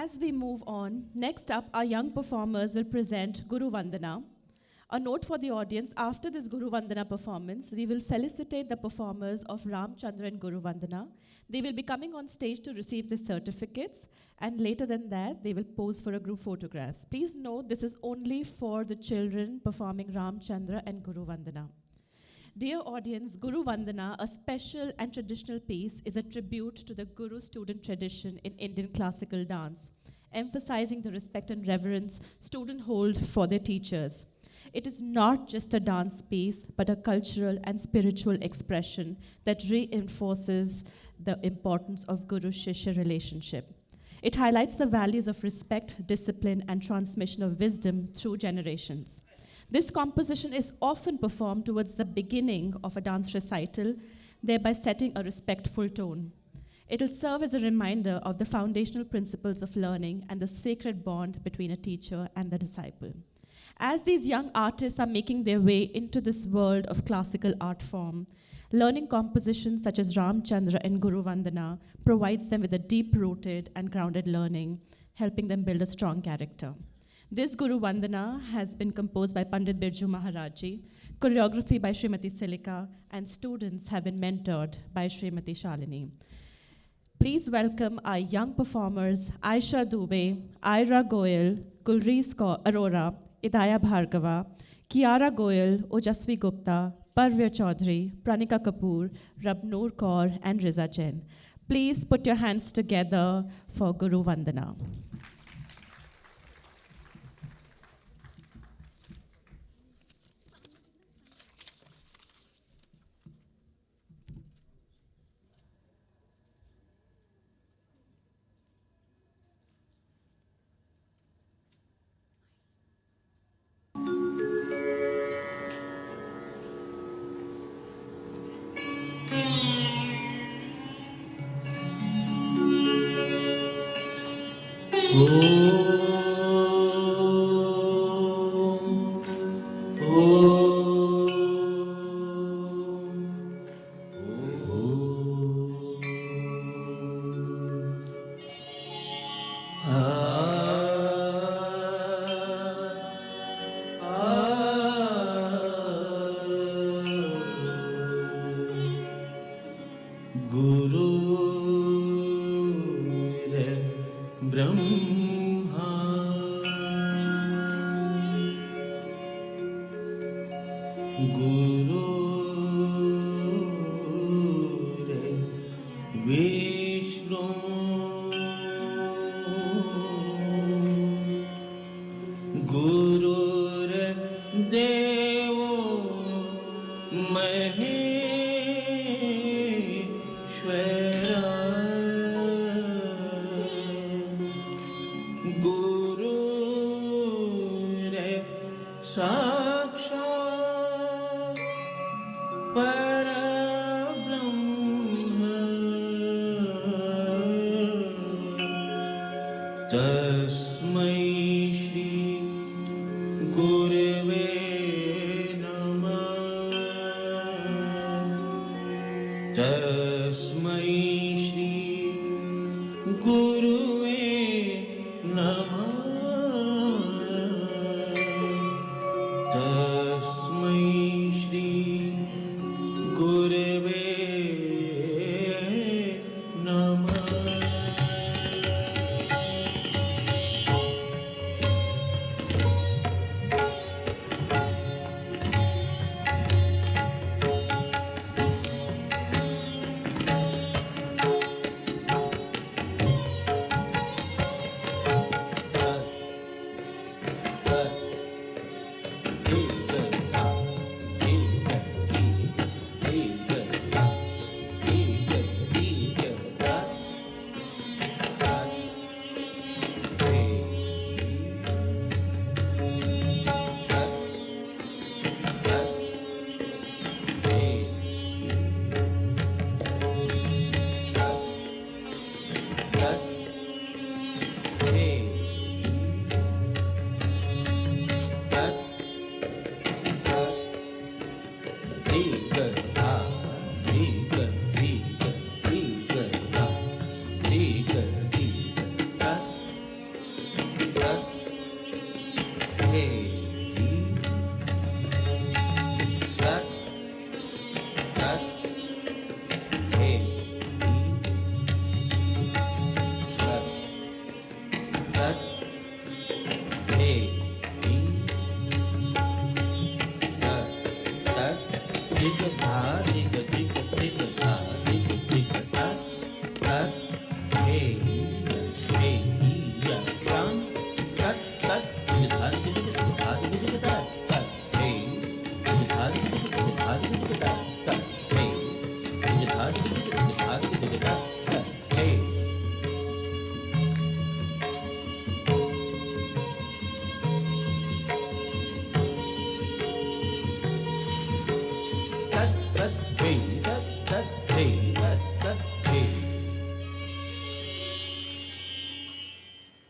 As we move on, next up, our young performers will present Guru Vandana. A note for the audience, after this Guru Vandana performance, we will felicitate the performers of Ramchandra and Guru Vandana. They will be coming on stage to receive the certificates, and later than that, they will pose for a group photographs. Please note, this is only for the children performing Ramchandra and Guru Vandana. Dear audience, Guru Vandana, a special and traditional piece, is a tribute to the Guru-student tradition in Indian classical dance, emphasizing the respect and reverence students hold for their teachers. It is not just a dance piece, but a cultural and spiritual expression that reinforces the importance of Guru-Shishya relationship. It highlights the values of respect, discipline, and transmission of wisdom through generations. This composition is often performed towards the beginning of a dance recital, thereby setting a respectful tone. It will serve as a reminder of the foundational principles of learning and the sacred bond between a teacher and the disciple. As these young artists are making their way into this world of classical art form, learning compositions such as Ramchandra and Guru Vandana provides them with a deep-rooted and grounded learning, helping them build a strong character. This Guru Vandana has been composed by Pandit Birju Maharaji, choreography by Srimati Silika, and students have been mentored by Srimati Shalini. Please welcome our young performers, Aisha Dubey, Ira Goyal, Gulreez Arora, Idaya Bhargava, Kiara Goyal, Ojasvi Gupta, Parvya Chaudhary, Pranika Kapoor, Rabnoor Kaur, and Riza Jain. Please put your hands together for Guru Vandana. Tasmai Shri Guru